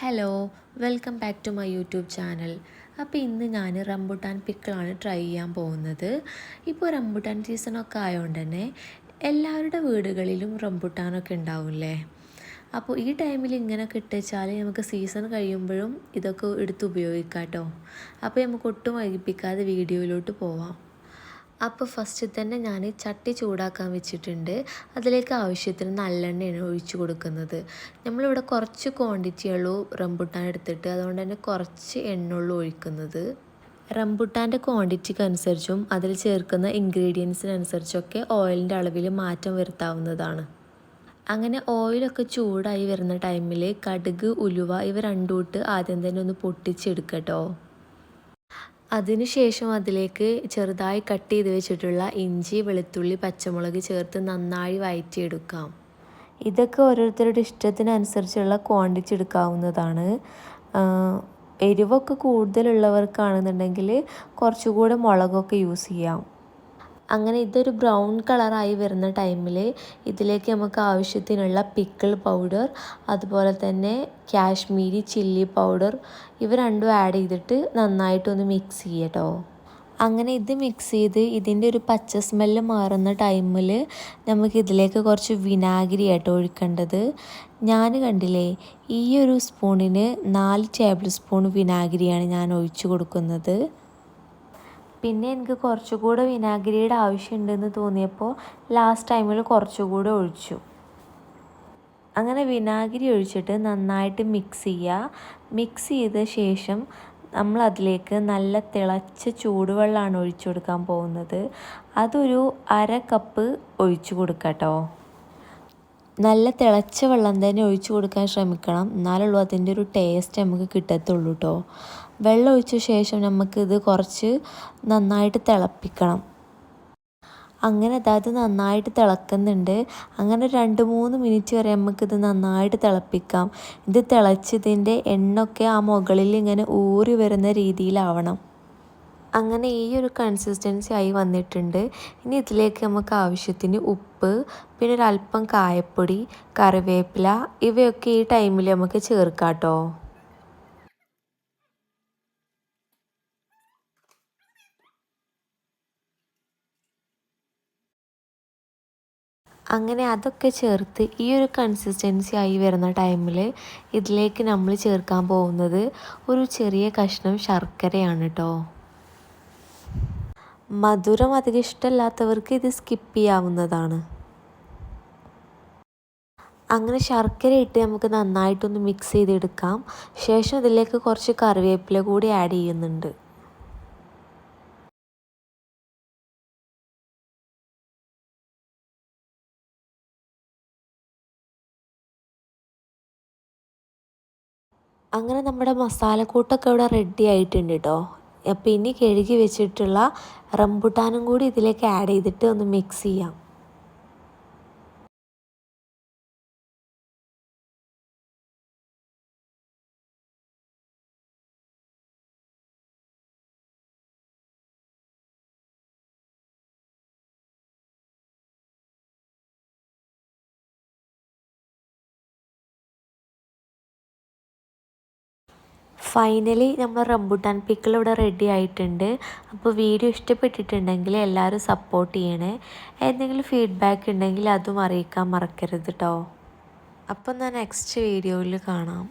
Hello, welcome back to my YouTube channel. അപ്പോൾ ഇന്ന് ഞാൻ റംബുട്ടാൻ പിക്കിളാണ് ട്രൈ ചെയ്യാൻ പോകുന്നത്. ഇപ്പോൾ റംബുട്ടാൻ സീസണൊക്കെ ആയതുകൊണ്ട് തന്നെ എല്ലാവരുടെ വീടുകളിലും റംബുട്ടാനൊക്കെ ഉണ്ടാവില്ലേ. അപ്പോൾ ഈ ടൈമിൽ ഇങ്ങനെ കിട്ടിച്ചാൽ നമുക്ക് സീസൺ കഴിയുമ്പോഴും ഇതൊക്കെ എടുത്ത് ഉപയോഗിക്കാം കേട്ടോ. അപ്പോൾ നമുക്ക് ഒട്ടും വൈകിപ്പിക്കാതെ വീഡിയോയിലോട്ട് പോവാം. അപ്പോൾ ഫസ്റ്റ് തന്നെ ഞാൻ ചട്ടി ചൂടാക്കാൻ വെച്ചിട്ടുണ്ട്. അതിലേക്ക് ആവശ്യത്തിന് നല്ലെണ്ണയാണ് ഒഴിച്ചു കൊടുക്കുന്നത്. നമ്മളിവിടെ കുറച്ച് ക്വാണ്ടിറ്റിയുള്ളൂ റംബുട്ടാൻ എടുത്തിട്ട്, അതുകൊണ്ട് തന്നെ കുറച്ച് എണ്ണയുള്ളൂ ഒഴിക്കുന്നത്. റംബുട്ടാൻ്റെ ക്വാണ്ടിറ്റിക്ക് അനുസരിച്ചും അതിൽ ചേർക്കുന്ന ഇൻഗ്രീഡിയൻസിനനുസരിച്ചൊക്കെ ഓയിലിൻ്റെ അളവിൽ മാറ്റം വരുത്താവുന്നതാണ്. അങ്ങനെ ഓയിലൊക്കെ ചൂടായി വരുന്ന ടൈമിൽ കടുക്, ഉലുവ ഇവ രണ്ടും ഇട്ട് ആദ്യം തന്നെ ഒന്ന് പൊട്ടിച്ചെടുക്കട്ടോ. അതിനുശേഷം അതിലേക്ക് ചെറുതായി കട്ട് ചെയ്ത് വെച്ചിട്ടുള്ള ഇഞ്ചി, വെളുത്തുള്ളി, പച്ചമുളക് ചേർത്ത് നന്നായി വഴറ്റിയെടുക്കാം. ഇതൊക്കെ ഓരോരുത്തരുടെ ഇഷ്ടത്തിനനുസരിച്ചുള്ള ക്വാണ്ടിറ്റി എടുക്കാവുന്നതാണ്. എരിവൊക്കെ കൂടുതലുള്ളവർക്കാണെന്നുണ്ടെങ്കിൽ കുറച്ചുകൂടെ മുളകൊക്കെ യൂസ് ചെയ്യാം. അങ്ങനെ ഇതൊരു ബ്രൗൺ കളറായി വരുന്ന ടൈമിൽ ഇതിലേക്ക് നമുക്ക് ആവശ്യത്തിനുള്ള പിക്കിൾ പൗഡർ, അതുപോലെ തന്നെ കാശ്മീരി ചില്ലി പൗഡർ ഇവ രണ്ടും ആഡ് ചെയ്തിട്ട് നന്നായിട്ടൊന്ന് മിക്സ് ചെയ്യട്ടോ. അങ്ങനെ ഇത് മിക്സ് ചെയ്ത് ഇതിൻ്റെ ഒരു പച്ച സ്മെല്ല് മാറുന്ന ടൈമിൽ നമുക്കിതിലേക്ക് കുറച്ച് വിനാഗിരി ആട്ടോ ഒഴിക്കേണ്ടത്. ഞാൻ കണ്ടില്ലേ, ഈ ഒരു സ്പൂണിന് 4 ടേബിൾ സ്പൂൺ വിനാഗിരിയാണ് ഞാൻ ഒഴിച്ചു കൊടുക്കുന്നത്. പിന്നെ എനിക്ക് കുറച്ചുകൂടെ വിനാഗിരിയുടെ ആവശ്യമുണ്ടെന്ന് തോന്നിയപ്പോൾ ലാസ്റ്റ് ടൈമിൽ കുറച്ചുകൂടെ ഒഴിച്ചു. അങ്ങനെ വിനാഗിരി ഒഴിച്ചിട്ട് നന്നായിട്ട് മിക്സ് ചെയ്യുക. മിക്സ് ചെയ്ത ശേഷം നമ്മൾ അതിലേക്ക് നല്ല തിളച്ച ചൂടുവെള്ളമാണ് ഒഴിച്ചു കൊടുക്കാൻ പോകുന്നത്. അതൊരു 1/2 കപ്പ് ഒഴിച്ചു കൊടുക്കട്ടോ. നല്ല തിളച്ച വെള്ളം തന്നെ ഒഴിച്ചു കൊടുക്കാൻ ശ്രമിക്കണം, എന്നാലുള്ളൂ അതിൻ്റെ ഒരു ടേസ്റ്റ് നമുക്ക് കിട്ടത്തുള്ളൂ കേട്ടോ. വെള്ളം ഒഴിച്ച ശേഷം നമുക്കിത് കുറച്ച് നന്നായിട്ട് തിളപ്പിക്കണം. അങ്ങനെ അത് നന്നായിട്ട് തിളക്കുന്നുണ്ട്. അങ്ങനെ 2-3 മിനിറ്റ് വരെ നമുക്കിത് നന്നായിട്ട് തിളപ്പിക്കാം. ഇത് തിളച്ചതിൻ്റെ എണ്ണയൊക്കെ ആ മുകളിൽ ഇങ്ങനെ ഊറി വരുന്ന രീതിയിലാവണം. അങ്ങനെ ഈ ഒരു കൺസിസ്റ്റൻസി ആയി വന്നിട്ടുണ്ട്. ഇനി ഇതിലേക്ക് നമുക്ക് ആവശ്യത്തിന് ഉപ്പ്, പിന്നെ ഒരല്പം കായപ്പൊടി, കറിവേപ്പില ഇവയൊക്കെ ഈ ടൈമിൽ നമുക്ക് ചേർക്കാം കേട്ടോ. അങ്ങനെ അതൊക്കെ ചേർത്ത് ഈ ഒരു കൺസിസ്റ്റൻസി ആയി വരുന്ന ടൈമിൽ ഇതിലേക്ക് നമ്മൾ ചേർക്കാൻ പോകുന്നത് ഒരു ചെറിയ കഷ്ണം ശർക്കരയാണ് കേട്ടോ. മധുരം അധികം ഇഷ്ടമല്ലാത്തവർക്ക് ഇത് സ്കിപ്പ് ചെയ്യാവുന്നതാണ്. അങ്ങനെ ശർക്കര ഇട്ട് നമുക്ക് നന്നായിട്ടൊന്ന് മിക്സ് ചെയ്തെടുക്കാം. ശേഷം ഇതിലേക്ക് കുറച്ച് കറിവേപ്പില കൂടി ആഡ് ചെയ്യുന്നുണ്ട്. അങ്ങനെ നമ്മുടെ മസാലക്കൂട്ടൊക്കെ ഇവിടെ റെഡി ആയിട്ടുണ്ട് കേട്ടോ. അപ്പോൾ ഇനി കഴുകി വെച്ചിട്ടുള്ള റംബുട്ടാനും കൂടി ഇതിലേക്ക് ആഡ് ചെയ്തിട്ട് ഒന്ന് മിക്സ് ചെയ്യാം. ഫൈനലി നമ്മൾ റംബുട്ടാൻ പിക്കിൾ ഇവിടെ റെഡി ആയിട്ടുണ്ട്. അപ്പോൾ വീഡിയോ ഇഷ്ടപ്പെട്ടിട്ടുണ്ടെങ്കിൽ എല്ലാവരും സപ്പോർട്ട് ചെയ്യണേ. എന്തെങ്കിലും ഫീഡ്ബാക്ക് ഉണ്ടെങ്കിൽ അതും അറിയിക്കാൻ മറക്കരുത് കേട്ടോ. അപ്പോൾ ഞാൻ നെക്സ്റ്റ് വീഡിയോയിൽ കാണാം.